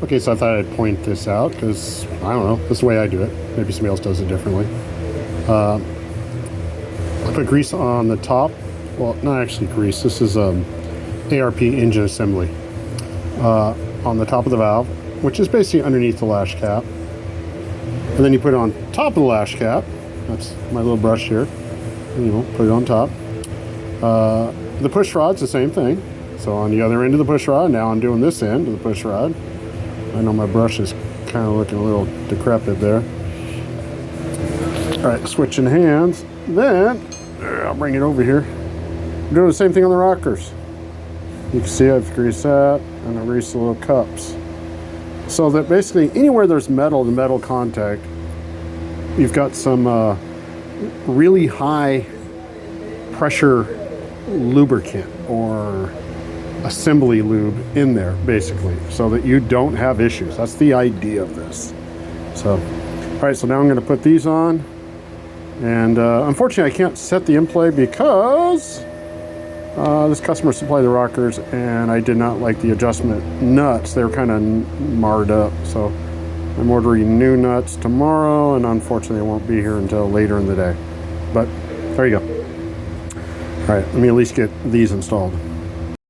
Okay, so I thought I'd point this out because, I don't know, this is the way I do it. Maybe somebody else does it differently. I put grease on the top. Well, not actually grease. This is ARP engine assembly on the top of the valve, which is basically underneath the lash cap. And then you put it on top of the lash cap. That's my little brush here. Put it on top. The push rod's the same thing. So on the other end of the push rod, now I'm doing this end of the push rod. I know my brush is kind of looking a little decrepit there. All right, switching hands. Then, I'll bring it over here. I'm doing the same thing on the rockers. You can see I've greased that, and I greased the little cups. So that basically anywhere there's metal to metal contact, you've got some really high pressure lubricant or assembly lube in there, basically, so that you don't have issues. That's the idea of this. So, all right, so now I'm going to put these on. And unfortunately, I can't set the in-play because this customer supplied the rockers, and I did not like the adjustment nuts. They were kind of marred up. So I'm ordering new nuts tomorrow, and unfortunately, I won't be here until later in the day. But there you go. All right, let me at least get these installed.